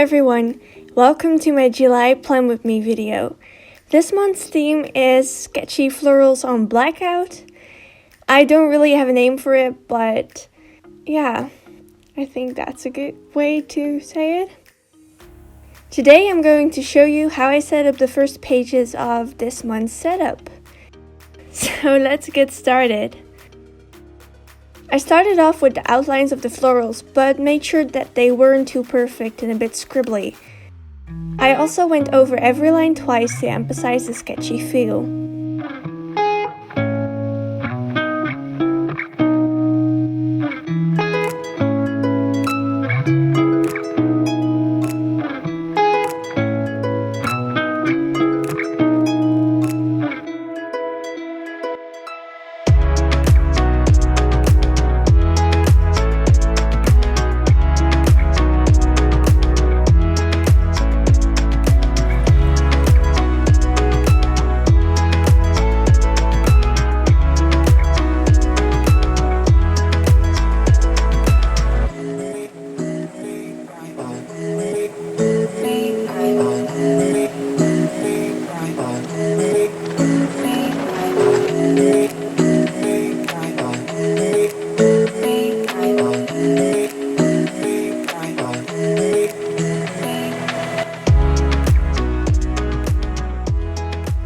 everyone, welcome to my July Plan With Me video. This month's theme is sketchy florals on blackout. I don't really have a name for it, but yeah, I think that's a good way to say it. Today I'm going to show you how I set up the first pages of this month's setup. So let's get started. I started off with the outlines of the florals, but made sure that they weren't too perfect and a bit scribbly. I also went over every line twice to emphasize the sketchy feel.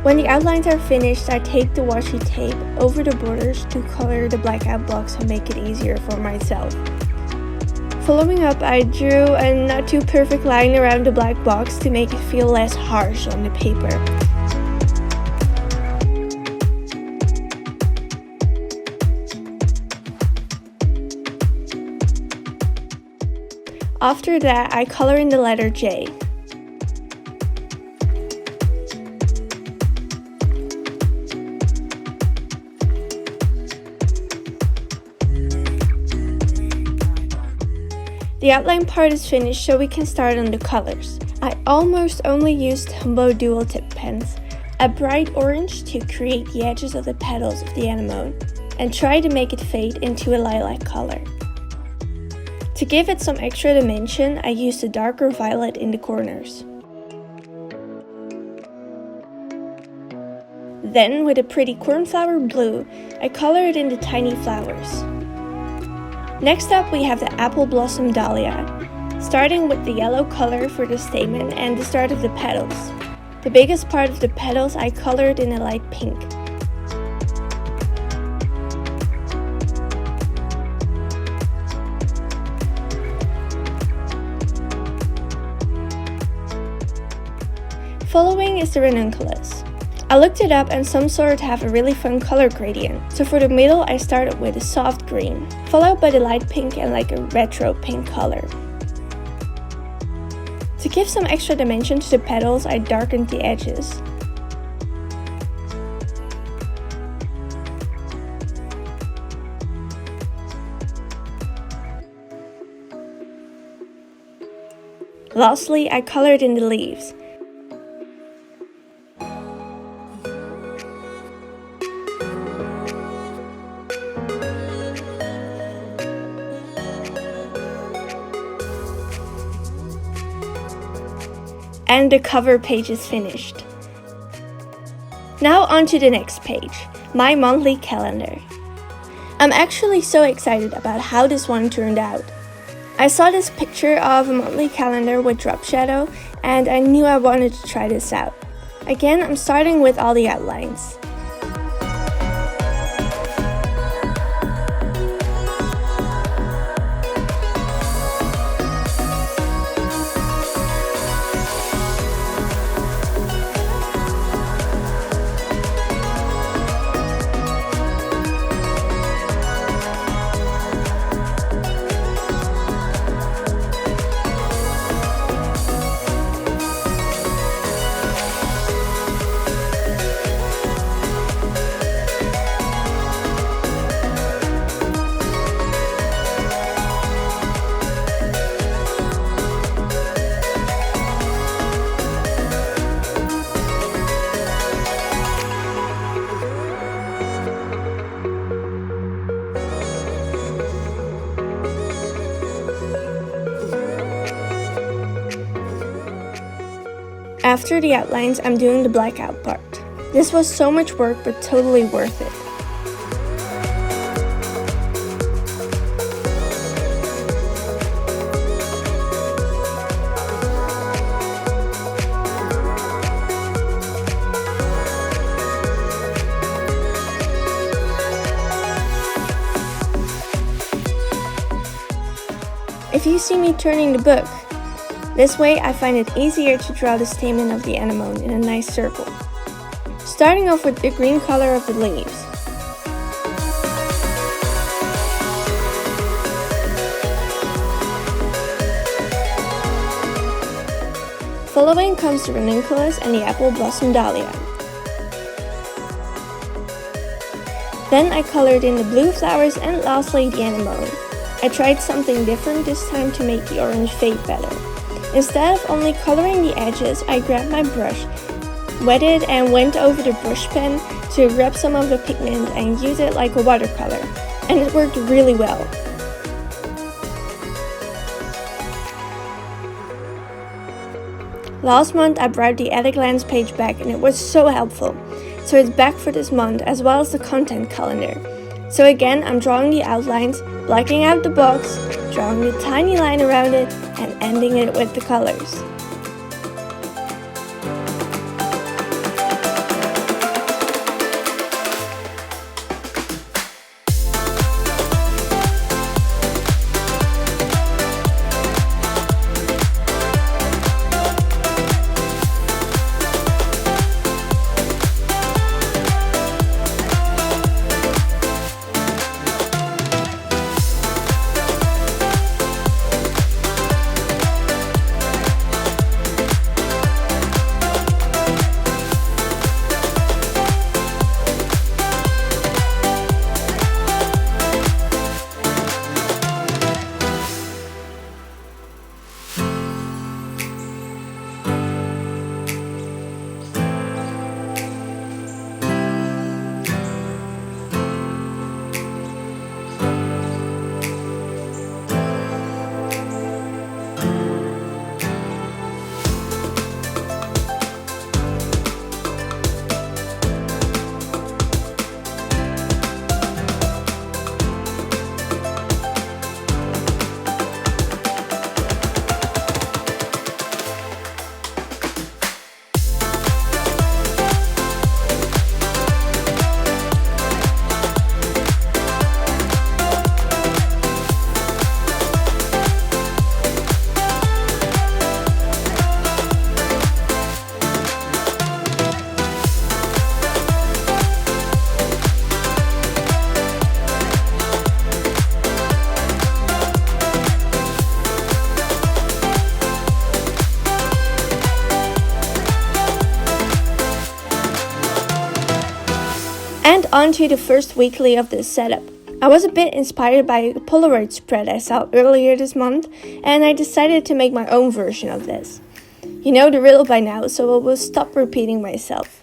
When the outlines are finished, I take the washi tape over the borders to color the blackout blocks and make it easier for myself. Following up, I drew a not too perfect line around the black box to make it feel less harsh on the paper. After that, I color in the letter J. The outline part is finished, so we can start on the colors. I almost only used Tombow Dual Tip pens, a bright orange to create the edges of the petals of the anemone, and try to make it fade into a lilac color. To give it some extra dimension, I used a darker violet in the corners. Then, with a pretty cornflower blue, I colored in the tiny flowers. Next up, we have the apple blossom dahlia, starting with the yellow color for the stamen and the start of the petals. The biggest part of the petals I colored in a light pink. Following is the ranunculus. I looked it up and some sort have a really fun color gradient, so for the middle I started with a soft green, followed by the light pink and like a retro pink color. To give some extra dimension to the petals, I darkened the edges. Lastly, I colored in the leaves. And the cover page is finished. Now on to the next page, my monthly calendar. I'm actually so excited about how this one turned out. I saw this picture of a monthly calendar with drop shadow and I knew I wanted to try this out. Again, I'm starting with all the outlines. After the outlines, I'm doing the blackout part. This was so much work, but totally worth it. If you see me turning the book, this way I find it easier to draw the stamen of the anemone in a nice circle. Starting off with the green color of the leaves. Following comes the ranunculus and the apple blossom dahlia. Then I colored in the blue flowers and lastly the anemone. I tried something different this time to make the orange fade better. Instead of only coloring the edges, I grabbed my brush, wetted and went over the brush pen to grab some of the pigment and use it like a watercolor. And it worked really well. Last month I brought the At a Glance page back and it was so helpful. So it's back for this month as well as the content calendar. So again, I'm drawing the outlines, blacking out the box, drawing the tiny line around it, and ending it with the colors. And on to the first weekly of this setup. I was a bit inspired by a Polaroid spread I saw earlier this month, and I decided to make my own version of this. You know the riddle by now, so I will stop repeating myself.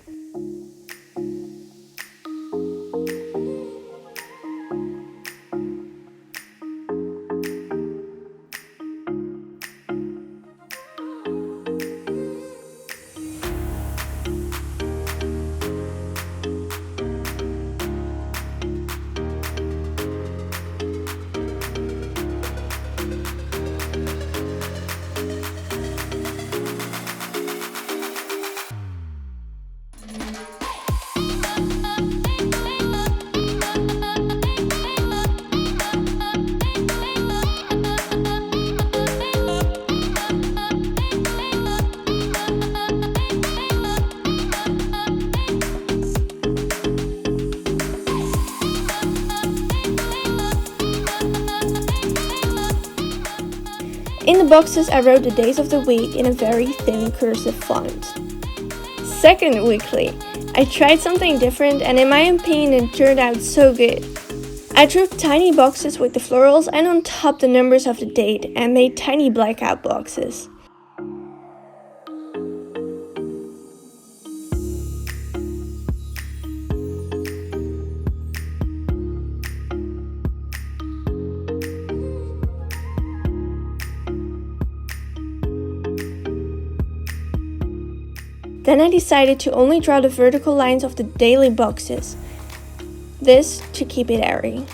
In the boxes I wrote the days of the week in a very thin cursive font. Second weekly, I tried something different and in my opinion it turned out so good. I drew tiny boxes with the florals and on top the numbers of the date and made tiny blackout boxes. Then I decided to only draw the vertical lines of the daily boxes. This to keep it airy.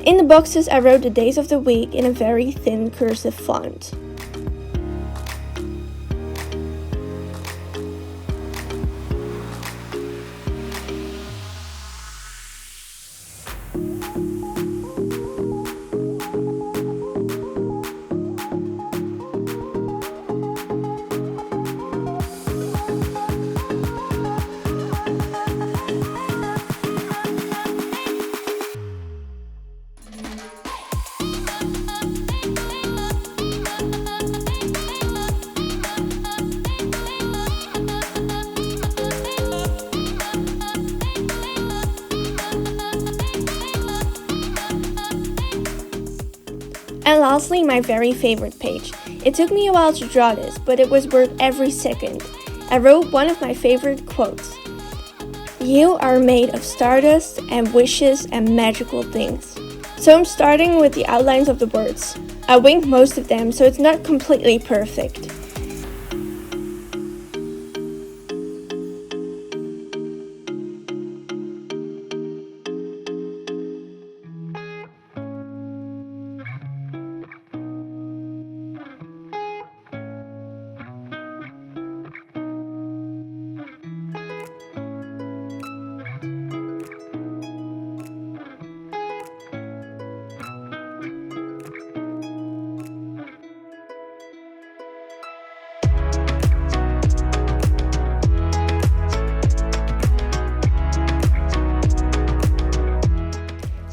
In the boxes I wrote the days of the week in a very thin cursive font. And lastly, my very favorite page. It took me a while to draw this, but it was worth every second. I wrote one of my favorite quotes. "You are made of stardust and wishes and magical things." So I'm starting with the outlines of the words. I winged most of them, so it's not completely perfect.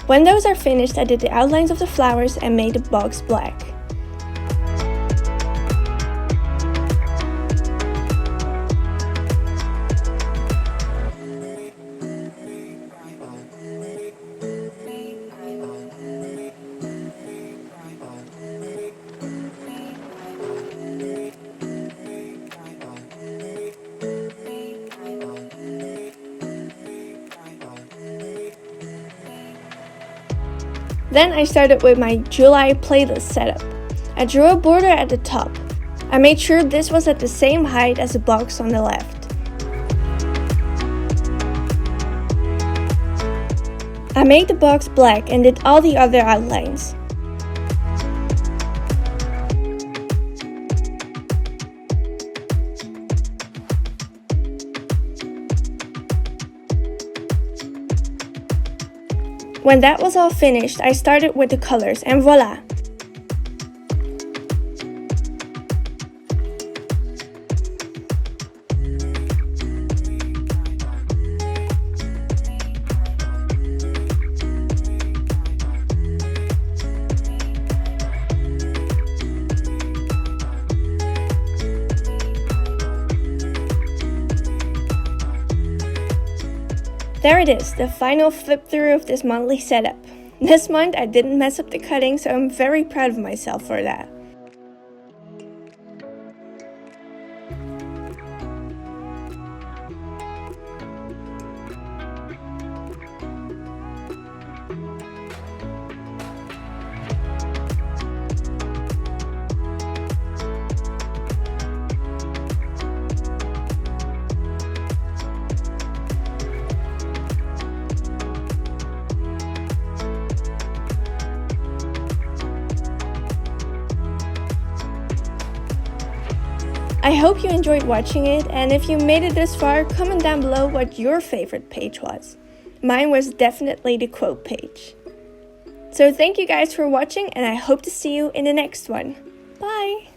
When those are finished, I did the outlines of the flowers and made the box black. Then I started with my July playlist setup. I drew a border at the top. I made sure this was at the same height as the box on the left. I made the box black and did all the other outlines. When that was all finished, I started with the colors and voila! There it is, the final flip through of this monthly setup. This month I didn't mess up the cutting, so I'm very proud of myself for that. I hope you enjoyed watching it, and if you made it this far, comment down below what your favorite page was. Mine was definitely the quote page. So thank you guys for watching, and I hope to see you in the next one. Bye!